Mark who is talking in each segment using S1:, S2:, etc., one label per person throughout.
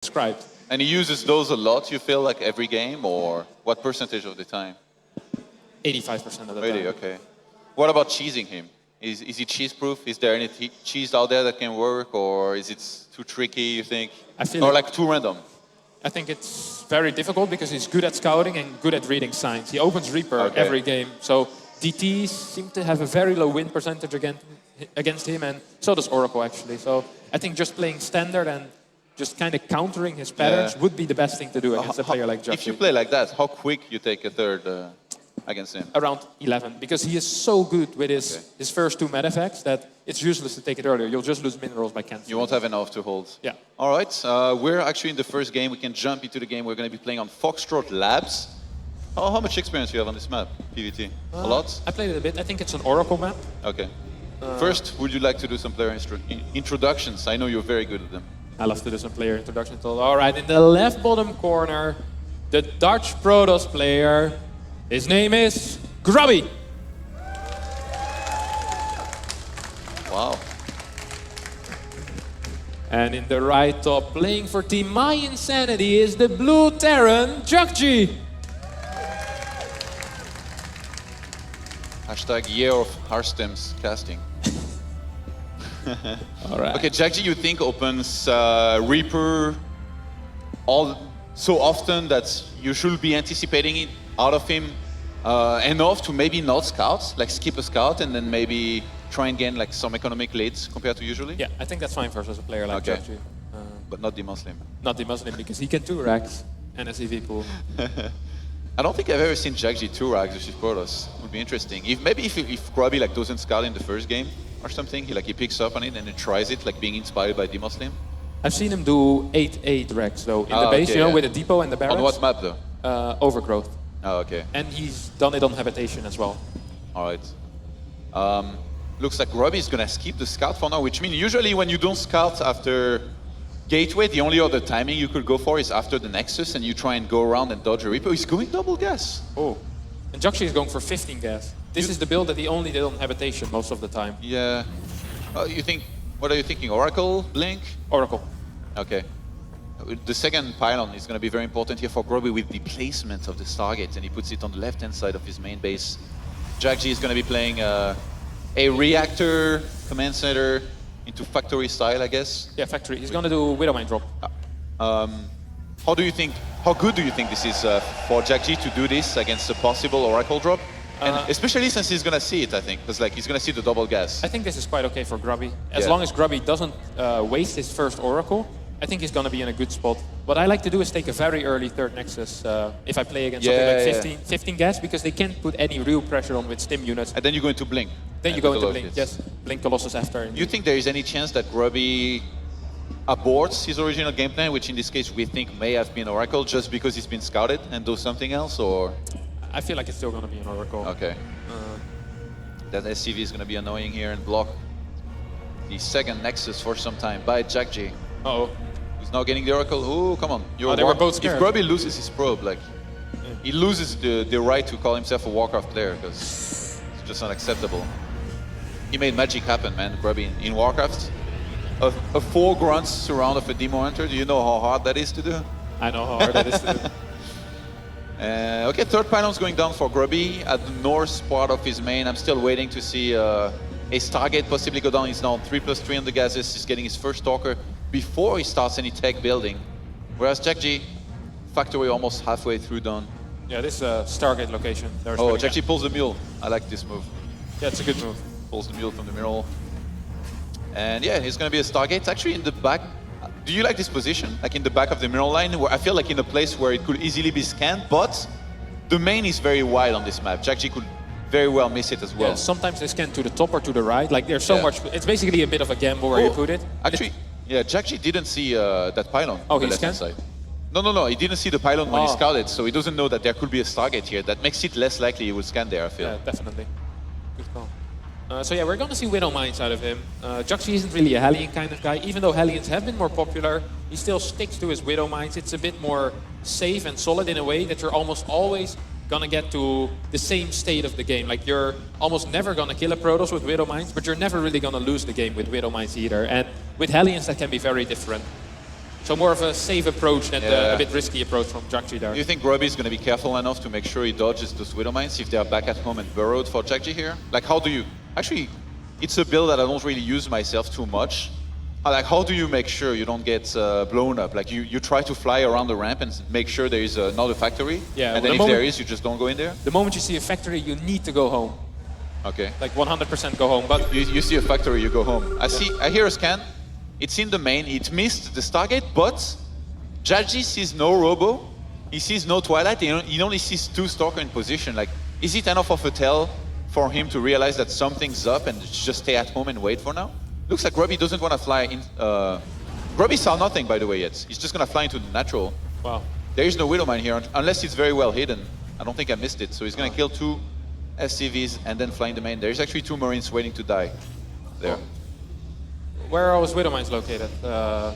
S1: described.
S2: And he uses those a lot, you feel, like every game, or what percentage of the time?
S1: 85% of the
S2: Really?
S1: time.
S2: Okay. What about cheesing him? Is he cheese-proof? Is there any cheese out there that can work, or is it too tricky, you think?
S1: I feel
S2: or like too random?
S1: I think it's very difficult because he's good at scouting and good at reading signs. He opens Reaper every game, so DTs seem to have a very low win percentage against him, and so does Oracle actually. So I think just playing standard and just kind of countering his patterns would be the best thing to do against a player like Jjakji.
S2: If you play like that, how quick you take a third against him?
S1: Around 11, because he is so good with his first two meta effects that it's useless to take it earlier. You'll just lose minerals by canceling.
S2: You won't have enough to hold.
S1: Yeah.
S2: All right, we're actually in the first game. We can jump into the game. We're going to be playing on Foxtrot Labs. How much experience do you have on this map, PvT? A lot?
S1: I played it a bit. I think it's an Oracle map.
S2: Okay. First, would you like to do some player introductions? I know you're very good at them.
S1: I love to do some player introductions. All right, in the left bottom corner, the Dutch Protoss player. His name is Grubby.
S2: Wow.
S1: And in the right top, playing for Team My Insanity, is the blue Terran, Jjakji.
S2: Hashtag year of Harstems casting.
S1: All right.
S2: Okay, Jjakji, you think opens Reaper so often that you should be anticipating it out of him enough to maybe not scout, like skip a scout and then maybe try and gain like some economic leads compared to usually?
S1: Yeah, I think that's fine for us as a player like Jjakji.
S2: But not the Muslim.
S1: Not the Muslim, because he can 2-rax and a CV pool.
S2: I don't think I've ever seen Jjakji 2-rax versus Protoss. Would be interesting. If Grubby like doesn't scout in the first game or something, he picks up on it and then tries it, like being inspired by the Muslim.
S1: I've seen him do 8-8 Rex though in the base, with a depot and the barracks.
S2: On what map though?
S1: Overgrowth.
S2: Oh, okay.
S1: And he's done it on Habitation as well.
S2: All right. Looks like Grubby is gonna skip the scout for now, which means usually when you don't scout after Gateway, the only other timing you could go for is after the Nexus, and you try and go around and dodge a Reaper. He's going double gas.
S1: Oh. And Jjakji is going for 15 gas. This is the build that he only did on Habitation most of the time.
S2: Yeah. What are you thinking? Oracle? Blink?
S1: Oracle.
S2: Okay. The second pylon is going to be very important here for Grubby with the placement of the Stargate, and he puts it on the left-hand side of his main base. Jjakji is going to be playing a reactor command center into factory style, I guess.
S1: Yeah, factory. He's going to do Widowmine drop.
S2: How good do you think this is for Jjakji to do this against a possible Oracle drop? And especially since he's going to see it, I think, because he's going to see the double gas.
S1: I think this is quite okay for Grubby. As long as Grubby doesn't waste his first Oracle, I think he's going to be in a good spot. What I like to do is take a very early third Nexus if I play against something like 15 gas, because they can't put any real pressure on with stim units.
S2: And then you go into Blink.
S1: Then you go into Blink, yes. Blink Colossus after.
S2: You think there is any chance that Grubby aborts his original game plan, which in this case we think may have been Oracle, just because he's been scouted and does something else, or?
S1: I feel like it's still going to be an Oracle.
S2: Okay. That SCV is going to be annoying here and block the second Nexus for some time by Jjakji.
S1: Uh-oh.
S2: Who's now getting the Oracle. Oh, come on.
S1: They were both scared.
S2: If Grubby loses his probe, he loses the right to call himself a Warcraft player, because it's just unacceptable. He made magic happen, man, Grubby, in Warcraft. A 4 grunts surround of a Demo Hunter. Do you know how hard that is to do?
S1: I know how hard that is to do.
S2: Okay, third pylon's going down for Grubby at the north part of his main. I'm still waiting to see a Stargate possibly go down. He's now on 3+3 on the gases. He's getting his first Stalker before he starts any tech building. Whereas Jjakji, factory almost halfway through done.
S1: Yeah, this is a Stargate location.
S2: Jjakji pulls the mule. I like this move.
S1: Yeah, it's a good move.
S2: Pulls the mule from the middle. And yeah, he's going to be a Stargate. Actually in the back. Do you like this position? Like in the back of the mineral line, where I feel like in a place where it could easily be scanned, but the main is very wide on this map. Jjakji could very well miss it as well.
S1: Yeah, sometimes they scan to the top or to the right. Like there's so much. It's basically a bit of a gamble where you put it.
S2: Actually, Jjakji didn't see that pylon on the left-hand side. No, he didn't see the pylon when he scouted, so he doesn't know that there could be a Stargate here. That makes it less likely he will scan there, I feel.
S1: Yeah, definitely. Good call. So yeah, we're going to see Widow Mines out of him. Jjakji isn't really a Hellion kind of guy. Even though Hellions have been more popular, he still sticks to his Widow Mines. It's a bit more safe and solid in a way that you're almost always going to get to the same state of the game. Like you're almost never going to kill a Protoss with Widow Mines, but you're never really going to lose the game with Widow Mines either. And with Hellions, that can be very different. So more of a safe approach than the a bit risky approach from Jjakji there.
S2: Do you think Grubby is going to be careful enough to make sure he dodges those Widow Mines if they are back at home and burrowed for Jjakji here? Like, how do you... Actually, it's a build that I don't really use myself too much. Like, how do you make sure you don't get blown up? Like, you try to fly around the ramp and make sure there is another factory,
S1: Yeah,
S2: and then if there is, you just don't go in there?
S1: The moment you see a factory, you need to go home.
S2: Okay.
S1: Like 100% go home, but...
S2: You see a factory, you go home. I hear a scan. It's in the main. It missed the Stargate, but Jjakji sees no Robo. He sees no Twilight. He only sees 2 Stalker in position. Like, is it enough of a tell for him to realize that something's up and just stay at home and wait for now? Looks like Grubby doesn't want to fly in. Grubby saw nothing, by the way, yet. He's just going to fly into the natural.
S1: Wow.
S2: There is no Widow Mine here, unless it's very well hidden. I don't think I missed it. So he's going to kill 2 SCVs and then fly in the main. There's actually 2 Marines waiting to die there.
S1: Oh. Where are his Widow Mines located?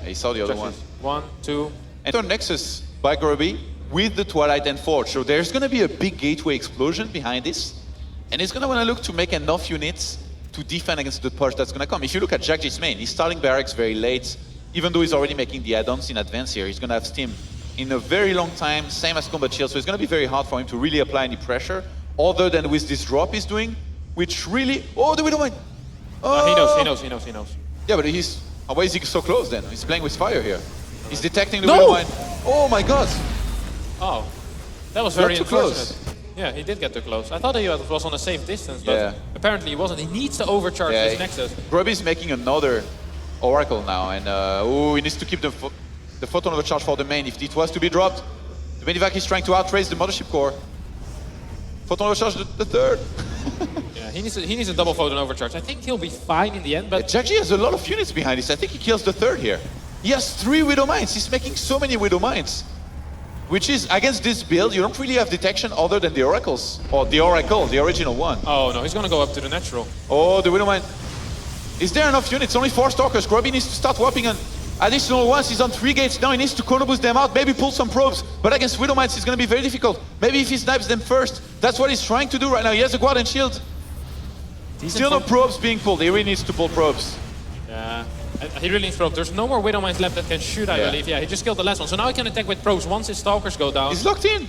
S2: He saw the other one.
S1: 1, 2.
S2: And on Nexus by Grubby with the Twilight and Forge. So there's going to be a big gateway explosion behind this. And he's going to want to look to make enough units to defend against the push that's going to come. If you look at Jjakji's main, he's starting barracks very late. Even though he's already making the add-ons in advance here, he's going to have steam in a very long time, same as combat shield. So it's going to be very hard for him to really apply any pressure, other than with this drop he's doing, which really... Oh, the Widow Mine! Oh!
S1: He knows.
S2: Yeah, but he's... Why is he so close then? He's playing with fire here. He's detecting the Widow Mine. Oh my god!
S1: Oh, that was very
S2: too
S1: unfortunate.
S2: close.
S1: Yeah, he did get too close. I thought he was on a safe distance, but apparently he wasn't. He needs to overcharge his Nexus.
S2: Grubby's making another Oracle now, and he needs to keep the photon overcharge for the main. If it was to be dropped, the Medivac is trying to outrace the Mothership Core. Photon overcharge the third.
S1: Yeah, he needs a double photon overcharge. I think he'll be fine in the end, but...
S2: Jjakji has a lot of units behind this. I think he kills the third here. He has 3 Widow Mines. He's making so many Widow Mines. Which is, against this build, you don't really have detection other than the Oracles. Or the Oracle, the original one.
S1: Oh no, he's gonna go up to the natural.
S2: Oh, the Widow Mine. Is there enough units? Only 4 Stalkers. Grubby needs to start whopping an additional ones. He's on 3 gates now. He needs to chrono boost them out. Maybe pull some probes. But against Widow Mines, it's gonna be very difficult. Maybe if he snipes them first. That's what he's trying to do right now. He has a Guard and Shield. Still no probes being pulled. He really needs to pull probes.
S1: Yeah. He really needs probes. There's no more Widow Mines left that can shoot, I believe. Yeah, he just killed the last one. So now he can attack with probes once his Stalkers go down.
S2: He's locked in.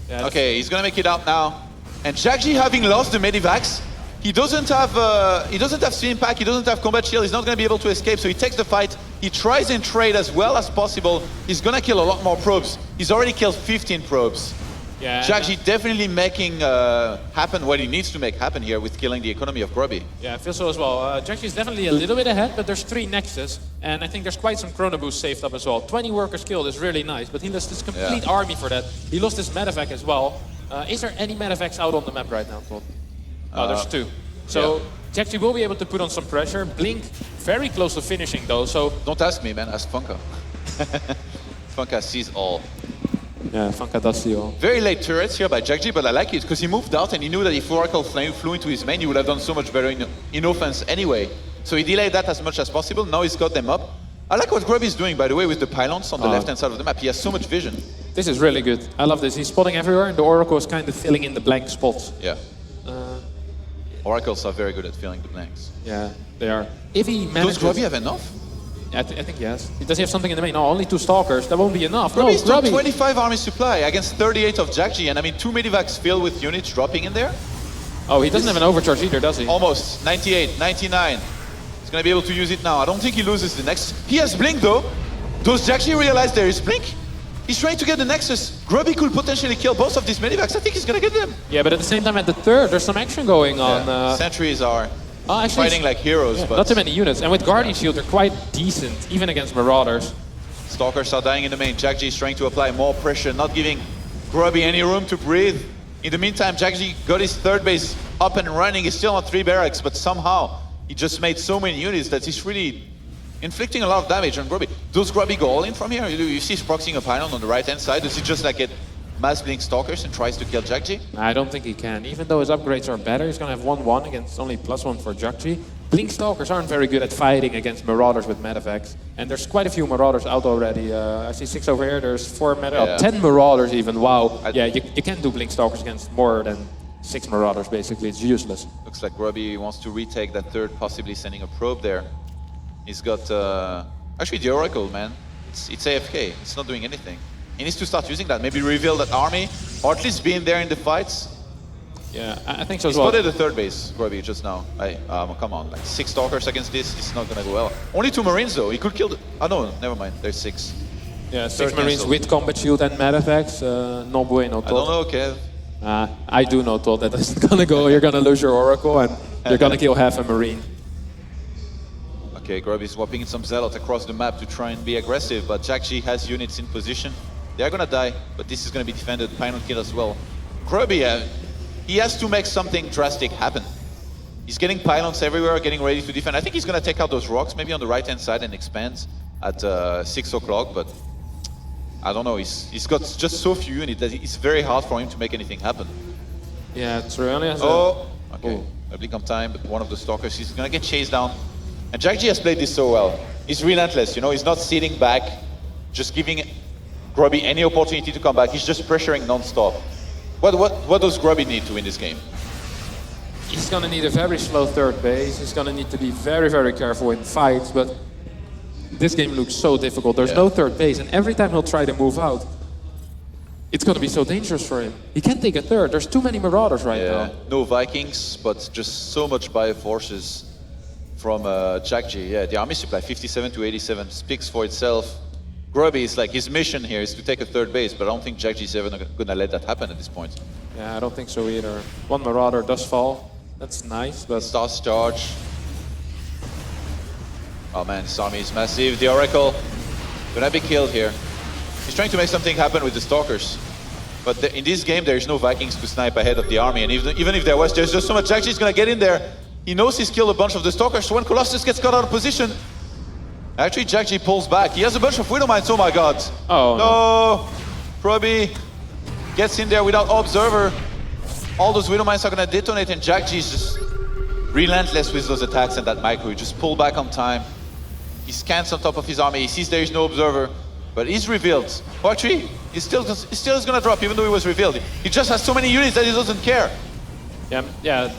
S1: Yeah,
S2: okay, he's gonna make it out now. And Jjakji, having lost the Medivacs, he doesn't have steam pack, he doesn't have combat shield, he's not gonna be able to escape, so he takes the fight. He tries and trade as well as possible. He's gonna kill a lot more probes. He's already killed 15 probes.
S1: Yeah,
S2: Jjakji definitely making happen what he needs to make happen here with killing the economy of Grubby.
S1: Yeah, I feel so as well. Jjakji is definitely a little bit ahead, but there's 3 Nexus, and I think there's quite some chrono boost saved up as well. 20 workers killed is really nice, but he lost his complete army for that. He lost his medevac as well. Is there any medevacs out on the map right now, Todd? Oh, there's 2. So Jjakji will be able to put on some pressure. Blink very close to finishing though, so...
S2: Don't ask me, man, ask Funka. Funka sees all.
S1: Yeah, Funka does see all.
S2: Very late turrets here by Jjakji, but I like it because he moved out and he knew that if Oracle flew into his main, he would have done so much better in offense anyway. So he delayed that as much as possible. Now he's got them up. I like what Grubby is doing, by the way, with the pylons on the left-hand side of the map. He has so much vision.
S1: This is really good. I love this. He's spotting everywhere, and the Oracle is kind of filling in the blank spots.
S2: Yeah. Oracles are very good at filling the blanks.
S1: Yeah, they are. If he manages...
S2: Does Grubby have enough?
S1: Yeah, I think yes. Does he have something in the main? No, only 2 Stalkers. That won't be enough.
S2: Grubby's
S1: No,
S2: done 25 army supply against 38 of Jjakji, and I mean 2 medivacs filled with units dropping in there.
S1: Oh, he doesn't have an overcharge either, does he?
S2: Almost. 98, 99. He's gonna be able to use it now. I don't think he loses the next. He has Blink though. Does Jjakji realize there is Blink? He's trying to get the Nexus. Grubby could potentially kill both of these medivacs. I think he's gonna get them.
S1: Yeah, but at the same time, at the third, there's some action going on.
S2: Sentries are
S1: actually,
S2: fighting like heroes, but
S1: not too many units. And with Guardian Shield, they're quite decent, even against Marauders.
S2: Stalkers are dying in the main. Jjakji is trying to apply more pressure, not giving Grubby any room to breathe. In the meantime, Jjakji got his third base up and running. He's still on 3 barracks, but somehow he just made so many units that he's really inflicting a lot of damage on Grubby. Does Grubby go all in from here? You see he's proxying a pylon on the right-hand side. Does he just like get mass blink Stalkers and tries to kill Jjakji?
S1: I don't think he can. Even though his upgrades are better, he's going to have 1-1 against only +1 for Jjakji. Blink Stalkers aren't very good at fighting against Marauders with medevacs. And there's quite a few Marauders out already. I see 6 over here. There's 4 medevacs. 10 Marauders even. Wow. You can't do Blink Stalkers against more than 6 Marauders, basically. It's useless.
S2: Looks like Grubby wants to retake that third, possibly sending a probe there. He's got... actually, the Oracle, man. it's AFK. It's not doing anything. He needs to start using that. Maybe reveal that army, or at least being there in the fights.
S1: Yeah, I think so
S2: He
S1: as well.
S2: spotted the third base, Grubby, just now. Come on, like 6 Stalkers against this, it's not gonna go well. Only 2 Marines though, he could kill the... Oh no, never mind, there's 6.
S1: Yeah, 6
S2: Third
S1: Marines
S2: cancel.
S1: with combat shield and medevacs. No bueno,
S2: I don't know, Kev.
S1: I do know, Todd, that it's gonna go. You're gonna lose your Oracle and you're gonna kill half a Marine.
S2: Okay, Grubby swapping in some Zealot across the map to try and be aggressive, but Jjakji has units in position. They're gonna die, but this is gonna be defended. Pylon kill as well. Grubby, he has to make something drastic happen. He's getting pylons everywhere, getting ready to defend. I think he's gonna take out those rocks, maybe on the right-hand side and expand at 6 o'clock, but I don't know. He's got just so few units that it's very hard for him to make anything happen.
S1: Yeah, Troy only has
S2: Okay. A blink of time, but one of the Stalkers, he's gonna get chased down. And Jjakji has played this so well. He's relentless, you know, he's not sitting back, just giving Grubby any opportunity to come back. He's just pressuring non-stop. What does Grubby need to win this game?
S1: He's gonna need a very slow third base. He's gonna need to be very, very careful in fights, but this game looks so difficult. There's no third base, and every time he'll try to move out, it's gonna be so dangerous for him. He can't take a third. There's too many Marauders right now.
S2: No Vikings, but just so much bioforces from Jjakji. Yeah, the army supply, 57 to 87, speaks for itself. Grubby is like, his mission here is to take a third base, but I don't think Jjakji is ever gonna let that happen at this point.
S1: Yeah, I don't think so either. One Marauder does fall. That's nice, but...
S2: Starts charge. Oh man, this army is massive. The Oracle gonna be killed here. He's trying to make something happen with the Stalkers. But in this game, there is no Vikings to snipe ahead of the army. And even if there was, there's just so much. Jjakji is gonna get in there. He knows he's killed a bunch of the Stalkers, so when Colossus gets caught out of position, actually Jjakji pulls back. He has a bunch of Widow Mines, oh my god.
S1: Oh
S2: no. Grubby gets in there without Observer. All those Widow Mines are gonna detonate, and Jjakji is just relentless with those attacks and that micro. He just pull back on time. He scans on top of his army. He sees there is no Observer, but he's revealed. Oh, actually, he still is gonna drop even though he was revealed. He just has so many units that he doesn't care.
S1: Yeah.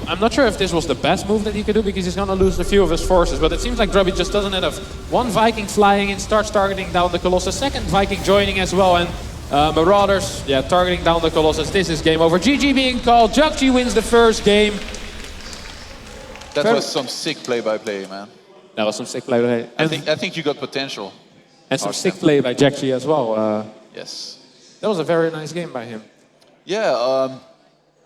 S1: I'm not sure if this was the best move that he could do because he's gonna lose a few of his forces, but it seems like Grubby just doesn't have one Viking flying in, starts targeting down the Colossus, second Viking joining as well, and Marauders, targeting down the Colossus. This is game over. GG being called. Jjakji wins the first game.
S2: That was some sick play-by-play, man.
S1: That was some sick play.
S2: I think you got potential.
S1: And some sick play by Jjakji as well.
S2: Yes.
S1: That was a very nice game by him.
S2: Yeah,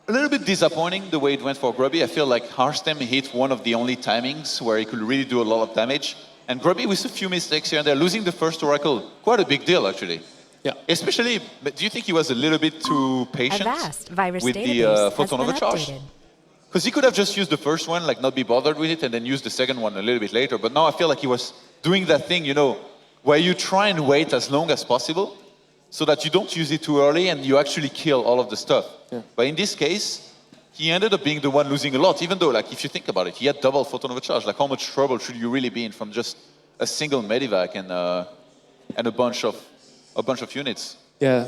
S2: a little bit disappointing the way it went for Grubby. I feel like Harstem hit one of the only timings where he could really do a lot of damage. And Grubby, with a few mistakes here and there, losing the first Oracle, quite a big deal actually.
S1: Yeah.
S2: Especially, do you think he was a little bit too patient with the Photon Overcharge? Because he could have just used the first one, like not be bothered with it, and then use the second one a little bit later. But now I feel like he was doing that thing, you know, where you try and wait as long as possible so that you don't use it too early and you actually kill all of the stuff.
S1: Yeah.
S2: But in this case, he ended up being the one losing a lot, even though, like, if you think about it, he had double Photon Overcharge. Like, how much trouble should you really be in from just a single Medivac and a bunch of units?
S1: Yeah,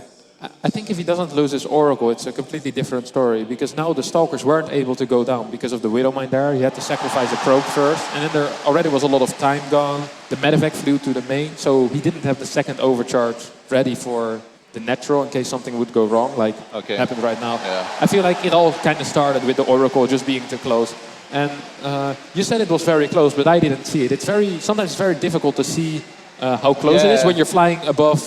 S1: I think if he doesn't lose his Oracle, it's a completely different story, because now the Stalkers weren't able to go down because of the Widow Mine there. He had to sacrifice the probe first, and then there already was a lot of time gone. The Medivac flew to the main, so he didn't have the second overcharge ready for the natural in case something would go wrong, like happened right now.
S2: Yeah.
S1: I feel like it all kind of started with the Oracle just being too close. And you said it was very close, but I didn't see it. Sometimes it's very difficult to see how close it is when you're flying above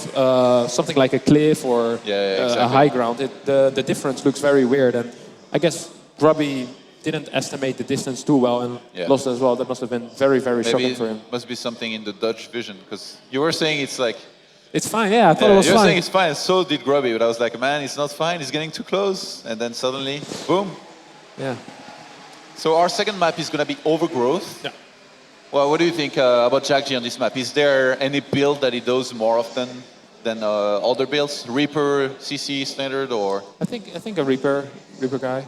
S1: something like a cliff or a high ground. The difference looks very weird, and I guess Grubby didn't estimate the distance too well and lost as well. That must have been very, very shocking for him.
S2: Must be something in the Dutch vision, because you were saying it's like...
S1: It's fine, yeah, I thought it was fine.
S2: You were saying it's fine, so did Grubby, but I was like, man, it's not fine, it's getting too close, and then suddenly, boom.
S1: Yeah.
S2: So our second map is going to be Overgrowth.
S1: Yeah.
S2: Well, what do you think about Jjakji on this map? Is there any build that he does more often than other builds? Reaper, CC, Standard, or...?
S1: I think a Reaper guy.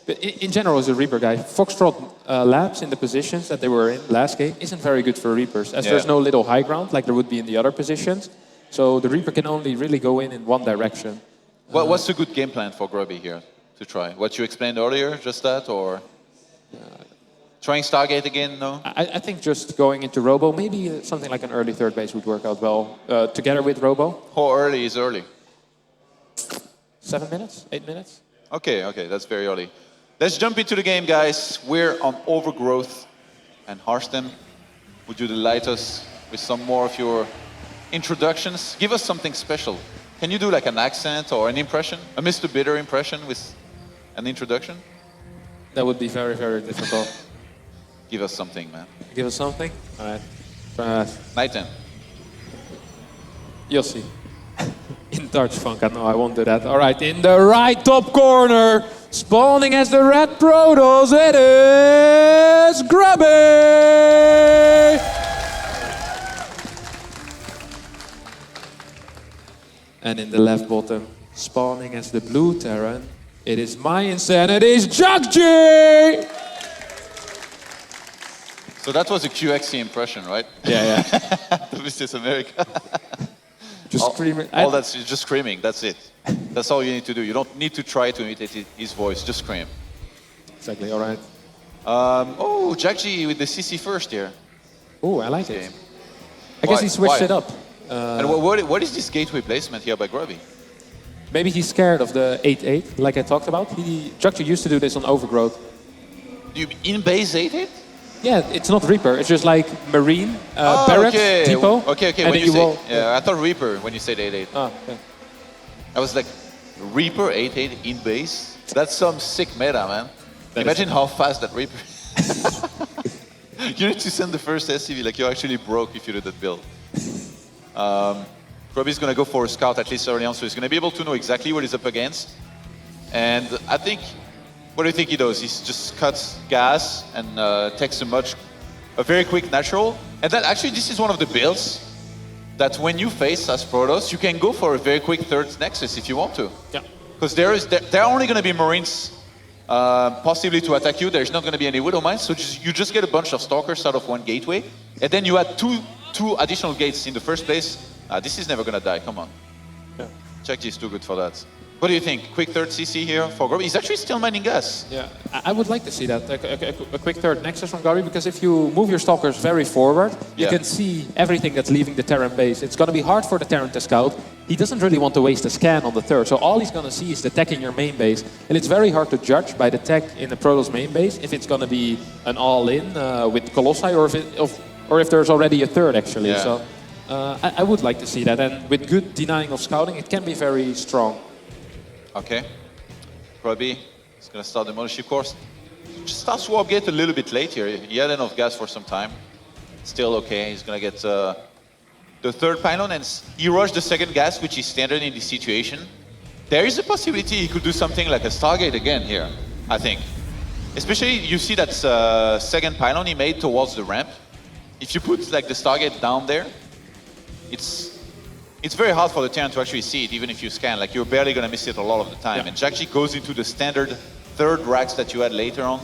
S1: But in general, he's a Reaper guy. Foxtrot Labs in the positions that they were in last game isn't very good for Reapers, as there's no little high ground like there would be in the other positions. So the Reaper can only really go in one direction.
S2: What's a good game plan for Grubby here to try? What you explained earlier, just that, or...? Trying Stargate again, no?
S1: I think just going into Robo, maybe something like an early third base would work out well, together with Robo.
S2: How early is early?
S1: 7 minutes? 8 minutes?
S2: Okay, that's very early. Let's jump into the game, guys. We're on Overgrowth and Harstem. Would you delight us with some more of your introductions? Give us something special. Can you do like an accent or an impression? A Mr. Bitter impression with an introduction?
S1: That would be very, very difficult.
S2: Give us something, man.
S1: Give us something? All right.
S2: Night 10.
S1: You'll see. In Dutch funk, no, I won't do that. All right, in the right top corner, spawning as the red Protoss, it is Grubby! And in the left bottom, spawning as the blue Terran, it is my insanity's Jjakji!
S2: So that was a QXC impression, right?
S1: Yeah.
S2: This is America.
S1: Just screaming.
S2: All that's just screaming, that's it. That's all you need to do. You don't need to try to imitate his voice, just scream.
S1: Exactly, all right.
S2: Oh, Jjakji with the CC first here.
S1: Oh, I like it. I guess he switched it up.
S2: And what is this gateway placement here by Grubby?
S1: Maybe he's scared of the 8-8, like I talked about. Jjakji used to do this on Overgrowth.
S2: You in base 8-8?
S1: Yeah, it's not Reaper. It's just like Marine, Barracks, Depot.
S2: Okay.
S1: And
S2: When you say,
S1: roll.
S2: I thought Reaper when you said 8-8.
S1: Ah, okay.
S2: I was like, Reaper 8-8 in base? That's some sick meta, man.
S1: That
S2: Imagine how fast that Reaper. You need to send the first SCV, like you're actually broke if you do that build. Grubby's gonna go for a scout at least early on, so he's gonna be able to know exactly what he's up against. And I think, what do you think he does? He just cuts gas and takes a very quick natural. And that actually, this is one of the builds that when you face as Protoss, you can go for a very quick third Nexus if you want to.
S1: Yeah.
S2: Because there are only going to be Marines possibly to attack you. There's not going to be any Widow Mines, so you just get a bunch of Stalkers out of one gateway. And then you add two additional gates in the first place. This is never going to die, come on.
S1: Yeah.
S2: Jjakji is too good for that. What do you think? Quick third CC here for Grubby? He's actually still mining gas.
S1: Yeah, I would like to see that, a quick third Nexus from Grubby, because if you move your Stalkers very forward, you can see everything that's leaving the Terran base. It's going to be hard for the Terran to scout. He doesn't really want to waste a scan on the third, so all he's going to see is the tech in your main base. And it's very hard to judge by the tech in the Protoss main base if it's going to be an all-in with Colossi or if there's already a third, actually.
S2: Yeah.
S1: So I would like to see that, and with good denying of scouting, it can be very strong.
S2: Okay. Grubby is going to start the mothership course. Just start swap gate a little bit late here. He had enough gas for some time. Still okay. He's going to get the third pylon, and he rushed the second gas, which is standard in this situation. There is a possibility he could do something like a Stargate again here, I think. Especially, you see that second pylon he made towards the ramp. If you put like the Stargate down there, it's very hard for the Terran to actually see it, even if you scan. Like, you're barely going to miss it a lot of the time. Yeah. And Jjakji goes into the standard third racks that you had later on.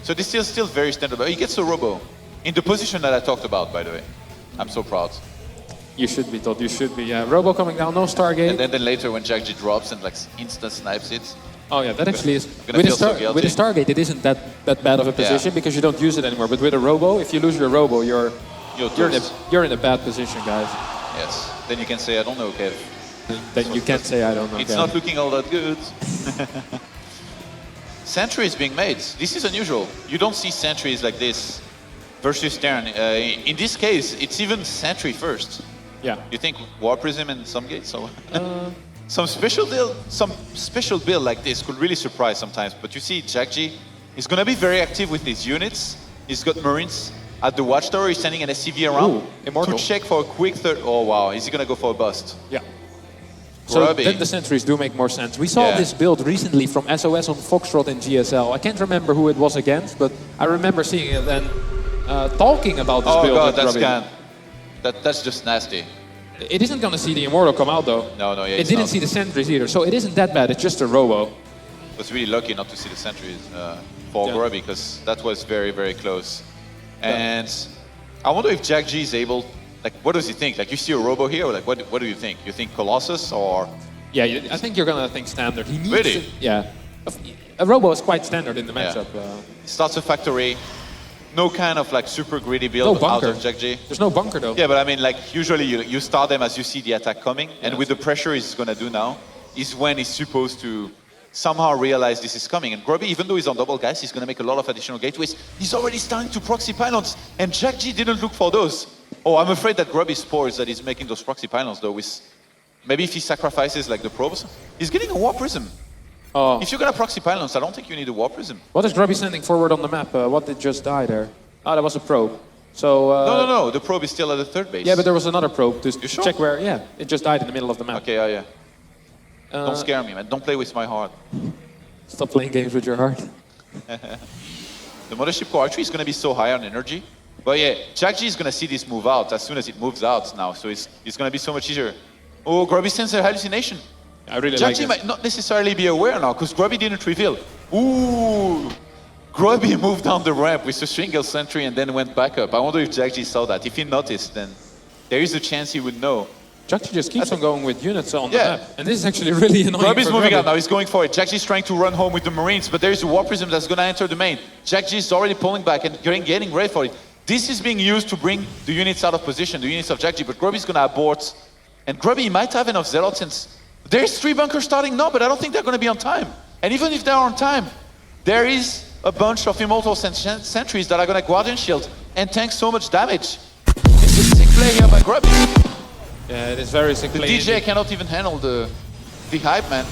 S2: So this is still very standard. But he gets a Robo in the position that I talked about, by the way. I'm so proud.
S1: You should be, Todd. You should be. Yeah, Robo coming down, no Stargate.
S2: And then later when Jjakji drops and like instant snipes it.
S1: Oh yeah, that actually is. With a Stargate, it isn't that bad of a position because you don't use it anymore. But with a Robo, if you lose your Robo, you're in a bad position, guys.
S2: Yes. Then you can say, I don't know, Kev.
S1: Then you can't say, I don't know,
S2: It's not looking all that good. Sentry is being made. This is unusual. You don't see sentries like this versus Terran. In this case, it's even sentry first.
S1: Yeah.
S2: You think War Prism and some gates? So some special build like this could really surprise sometimes. But you see, Jjakji is going to be very active with his units. He's got Marines. At the Watchtower, he's sending an SCV around to check for a quick third. Oh, wow. Is he going to go for a bust?
S1: Yeah. So then the sentries do make more sense. We saw this build recently from SOS on Foxtrot in GSL. I can't remember who it was against, but I remember seeing it and talking about this build.
S2: Oh, God, that's Scan. That's just nasty.
S1: It isn't going to see the Immortal come out, though.
S2: No, yeah,
S1: it didn't see the sentries either, so it isn't that bad. It's just a Robo.
S2: I was really lucky not to see the sentries for Grubby, because that was very, very close. And I wonder if Jjakji is able, like, what does he think? Like, you see a Robo here, or like, what do you think? You think Colossus or?
S1: Yeah, I think you're gonna think standard. He needs
S2: really?
S1: Yeah, a Robo is quite standard in the matchup.
S2: Starts a factory, no kind of like super greedy
S1: No
S2: build out
S1: bunker.
S2: of Jjakji.
S1: There's no bunker though.
S2: Yeah, but I mean, like usually you start them as you see the attack coming, and
S1: Yeah.
S2: with the pressure he's gonna do now, is when he's supposed to somehow realize this is coming. And Grubby, even though he's on double guys, he's gonna make a lot of additional gateways. He's already starting to proxy pylons, and Jjakji didn't look for those. Oh, I'm afraid that Grubby spores that he's making those proxy pylons though. With maybe if he sacrifices like the probes, he's getting a war prism.
S1: Oh.
S2: If you're gonna proxy pylons, I don't think you need a war prism.
S1: What is Grubby sending forward on the map? What did just die there? Ah, that was a probe. So.
S2: No. The probe is still at the third base.
S1: Yeah, but there was another probe to
S2: sure?
S1: check where. Yeah, it just died in the middle of the map.
S2: Okay, yeah. Don't scare me, man. Don't play with my heart.
S1: Stop playing games with your heart.
S2: The Mothership Core archery is going to be so high on energy. But yeah, Jjakji is going to see this move out as soon as it moves out now. So it's going to be so much easier. Oh, Grubby sends a hallucination.
S1: I really like
S2: Jjakji
S1: this.
S2: might not necessarily be aware now because Grubby didn't reveal. Ooh, Grubby moved down the ramp with a single sentry and then went back up. I wonder if Jjakji saw that. If he noticed, then there is a chance he would know.
S1: Jjakji just keeps on going with units on the
S2: Yeah.
S1: map. And this is actually really annoying
S2: Grubby's
S1: for
S2: moving
S1: Grubby.
S2: out now, he's going for it. Jjakji's trying to run home with the Marines, but there is a War Prism that's going to enter the main. Jjakji is already pulling back and getting ready for it. This is being used to bring the units out of position, the units of Jjakji, but Grubby's going to abort. And Grubby might have enough Zealots since there's 3 bunkers starting now, but I don't think they're going to be on time. And even if they're on time, there is a bunch of Immortal Sentries that are going to Guardian Shield and tank so much damage. It's a sick play here by Grubby.
S1: Yeah, it is very sick
S2: The
S1: play.
S2: DJ cannot even handle the hype, man.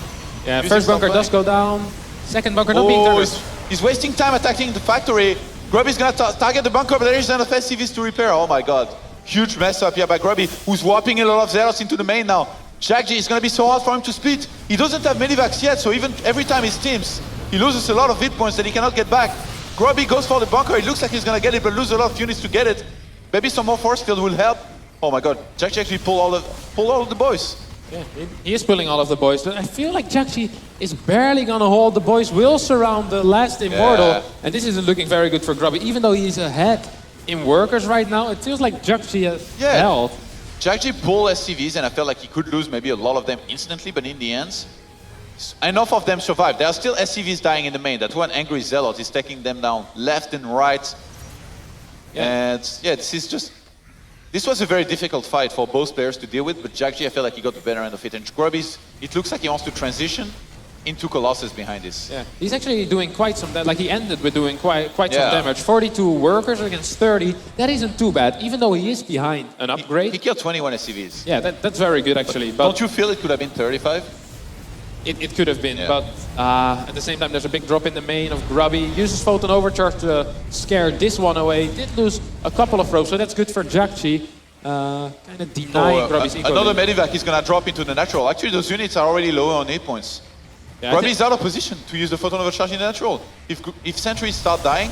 S1: Yeah,
S2: Using
S1: first bunker
S2: somebody.
S1: does go down. Second bunker not being targeted.
S2: He's wasting time attacking the factory. Grubby's gonna target the bunker, but there is enough SCVs to repair. Oh my god. Huge mess up here by Grubby, who's warping a lot of Zealots into the main now. Jjakji is gonna be so hard for him to split. He doesn't have medivacs yet, so even every time he steams, he loses a lot of hit points that he cannot get back. Grubby goes for the bunker. It looks like he's gonna get it, but lose a lot of units to get it. Maybe some more force field will help. Oh my god, Jjakji actually pull all of the boys.
S1: Yeah, he is pulling all of the boys. But I feel like Jjakji is barely gonna hold. The boys will surround the last Immortal.
S2: Yeah.
S1: And this isn't looking very good for Grubby. Even though he's ahead in workers right now, it feels like Jjakji has held.
S2: Jjakji pulled SCVs and I felt like he could lose maybe a lot of them instantly, but in the end, enough of them survived. There are still SCVs dying in the main. That one angry Zealot is taking them down left and right.
S1: Yeah.
S2: And yeah, this was a very difficult fight for both players to deal with, but Jjakji, I feel like he got the better end of it. And Grubby's, it looks like he wants to transition into Colossus behind this.
S1: Yeah, he's actually doing quite some damage. Like he ended with doing quite some
S2: Yeah.
S1: damage. 42 workers against 30. That isn't too bad, even though he is behind an upgrade.
S2: He killed 21 SCVs.
S1: Yeah, that's very good actually. But
S2: Don't you feel it could have been 35?
S1: it could have been,
S2: Yeah.
S1: but at the same time, there's a big drop in the main of Grubby. Uses Photon Overcharge to scare this one away. Did lose a couple of probes, so that's good for Jjakji. Kind of denying Grubby's eco.
S2: Another medivac is going to drop into the natural. Actually, those units are already lower on hit points.
S1: Yeah,
S2: Grubby is out of position to use the Photon Overcharge in the natural. If sentries start dying,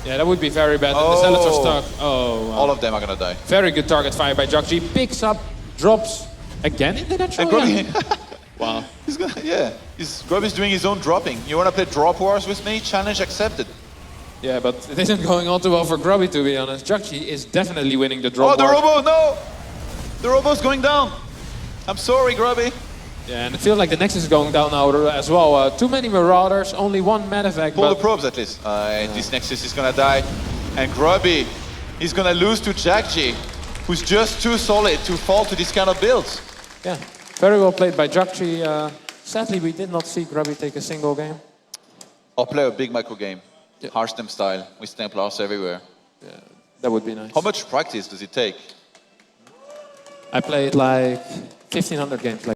S1: yeah, that would be very bad. And the Zealots are stuck. Oh, wow.
S2: all of them are going to die.
S1: Very good target fire by Jjakji. Picks up, drops again in the natural.
S2: And Grubby,
S1: Yeah. Wow.
S2: Grubby's doing his own dropping. You want to play drop wars with me? Challenge accepted.
S1: Yeah, but it isn't going on too well for Grubby, to be honest. Jjakji is definitely winning the drop
S2: Oh, the
S1: war.
S2: robo, no! The robo's going down. I'm sorry, Grubby.
S1: Yeah, and I feel like the Nexus is going down now as well. Too many Marauders, only one medevac.
S2: Pull
S1: but
S2: the probes at least. This Nexus is going to die. And Grubby, he's going to lose to Jjakji, who's just too solid to fall to this kind of builds.
S1: yeah, very well played by Jjakji. Sadly, we did not see Grubby take a single game.
S2: Or play a big micro game.
S1: Yeah.
S2: Harstem style, with Templars everywhere.
S1: Yeah, that would be nice.
S2: How much practice does it take?
S1: I played like 1,500 games.